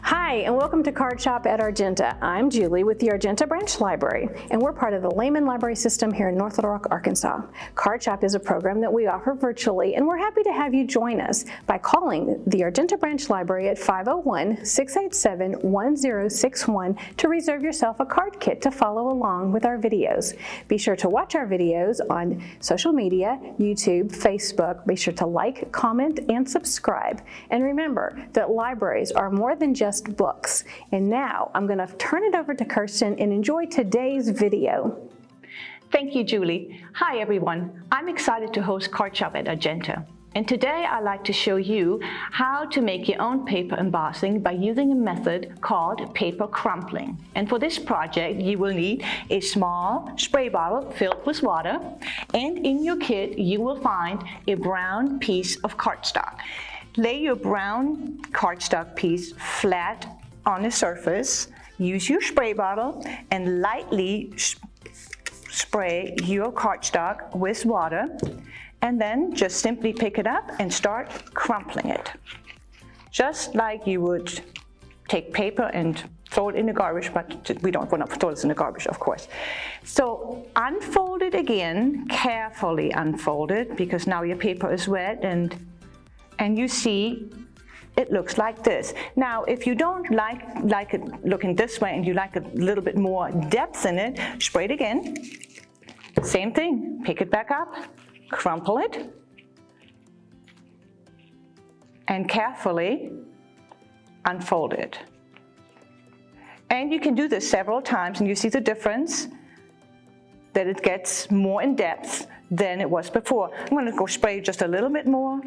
Hi, and welcome to Card Shop at Argenta. I'm Julie with the Argenta Branch Library, and we're part of the Lehman Library System here in North Little Rock, Arkansas. Card Shop is a program that we offer virtually, and we're happy to have you join us by calling the Argenta Branch Library at 501-687-1061 to reserve yourself a card kit to follow along with our videos. Be sure to watch our videos on social media, YouTube, Facebook. Be sure to like, comment, and subscribe. And remember that libraries are more than just books. And now I'm going to turn it over to Kerstin and enjoy today's video. Thank you, Julie. Hi, everyone. I'm excited to host Card Shop at Argenta. And today I'd like to show you how to make your own paper embossing by using a method called paper crumpling. And for this project, you will need a small spray bottle filled with water. And in your kit, you will find a brown piece of cardstock. Lay your brown cardstock piece flat on the surface. Use your spray bottle and lightly spray your cardstock with water. And then just simply pick it up and start crumpling it. Just like you would take paper and throw it in the garbage, but we don't want to throw this in the garbage, of course. So unfold it again, carefully unfold it, because now your paper is wet and you see it looks like this. Now, if you don't like it looking this way and you like a little bit more depth in it, spray it again. Same thing, pick it back up, crumple it, and carefully unfold it. And you can do this several times and you see the difference, that it gets more in depth than it was before. I'm going to go spray just a little bit more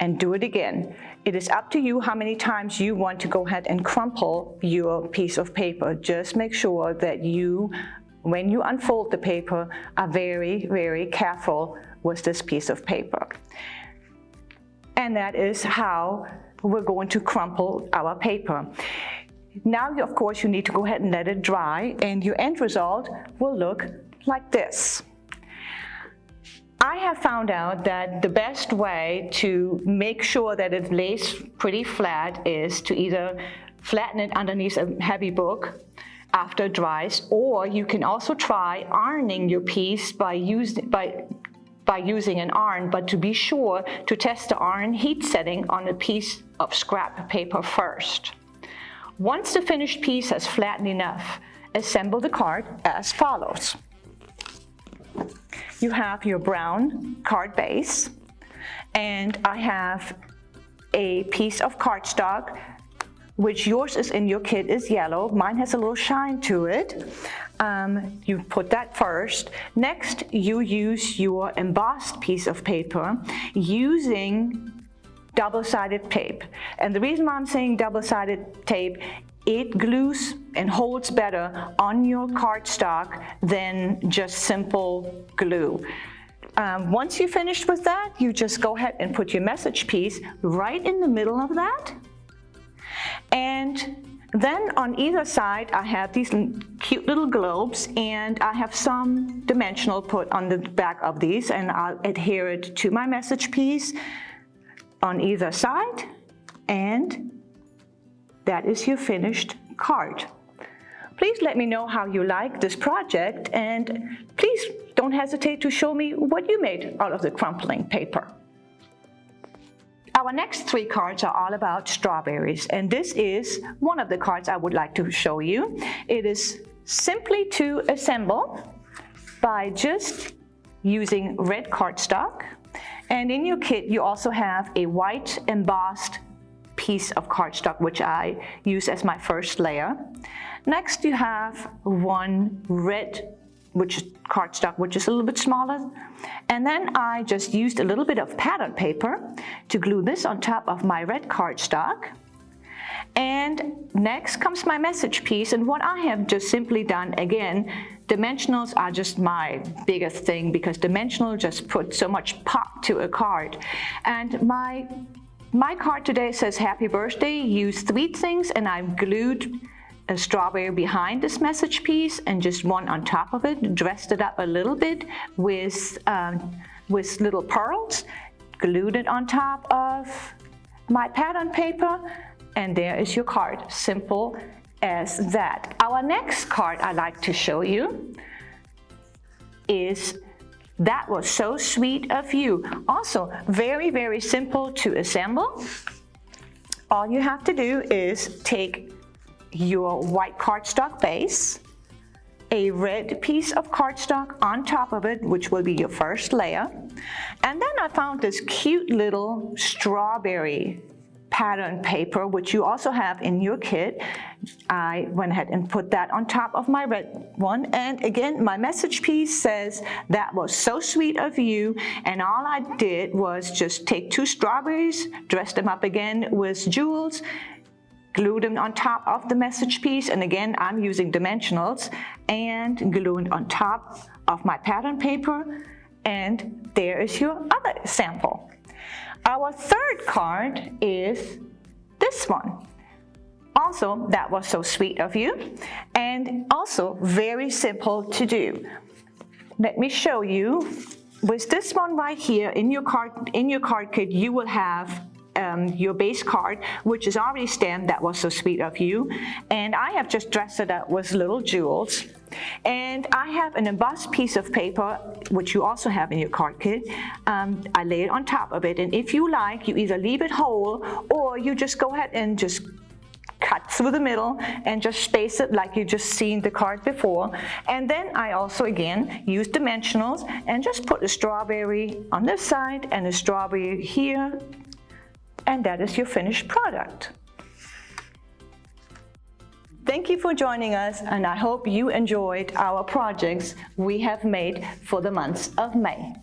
and do it again. It is up to you how many times you want to go ahead and crumple your piece of paper. Just make sure that you, when you unfold the paper, are very, very careful with this piece of paper. And that is how we're going to crumple our paper. Now, of course, you need to go ahead and let it dry, and your end result will look like this. I have found out that the best way to make sure that it lays pretty flat is to either flatten it underneath a heavy book after it dries, or you can also try ironing your piece by using an iron, but to be sure to test the iron heat setting on a piece of scrap paper first. Once the finished piece has flattened enough, assemble the card as follows. You have your brown card base, and I have a piece of cardstock, which yours is in your kit is yellow. Mine has a little shine to it. You put that first. Next, you use your embossed piece of paper using double-sided tape. And the reason why I'm saying double-sided tape, it glues and holds better on your cardstock than just simple glue. Once you're finished with that, you just go ahead and put your message piece right in the middle of that. And then on either side, I have these cute little globes, and I have some dimensional put on the back of these, and I'll adhere it to my message piece on either side, and that is your finished card. Please let me know how you like this project, and please don't hesitate to show me what you made out of the crumpling paper. Our next three cards are all about strawberries, and this is one of the cards I would like to show you. It is simply to assemble by just using red cardstock, and in your kit you also have a white embossed piece of cardstock, which I use as my first layer. Next, you have one red cardstock, which is a little bit smaller. And then I just used a little bit of pattern paper to glue this on top of my red cardstock. And next comes my message piece, and what I have just simply done, again, dimensionals are just my biggest thing, because dimensional just put so much pop to a card. And my card today says happy birthday, use 3 things, and I've glued a strawberry behind this message piece and just one on top of it, dressed it up a little bit with little pearls, glued it on top of my pattern paper, And there is your card, simple as that. Our next card I'd like to show you is That Was So Sweet of You. Also, very, very simple to assemble. All you have to do is take your white cardstock base, a red piece of cardstock on top of it, which will be your first layer. And then I found this cute little strawberry pattern paper, which you also have in your kit. I went ahead and put that on top of my red one. And again, my message piece says, "That was so sweet of you." And all I did was just take 2 strawberries, dress them up again with jewels, glue them on top of the message piece. And again, I'm using dimensionals, and glue it on top of my pattern paper. And there is your other sample. Our third card is this one. Also, That Was So Sweet of You, and also very simple to do. Let me show you. With this one right here in your card kit, you will have your base card, which is already stamped, "That Was So Sweet of You." And I have just dressed it up with little jewels. And I have an embossed piece of paper, which you also have in your card kit. I lay it on top of it. And if you like, you either leave it whole, or you just go ahead and just cut through the middle and just space it like you just seen the card before. And then I also, again, use dimensionals and just put a strawberry on this side and a strawberry here. And that is your finished product. Thank you for joining us, and I hope you enjoyed our projects we have made for the month of May.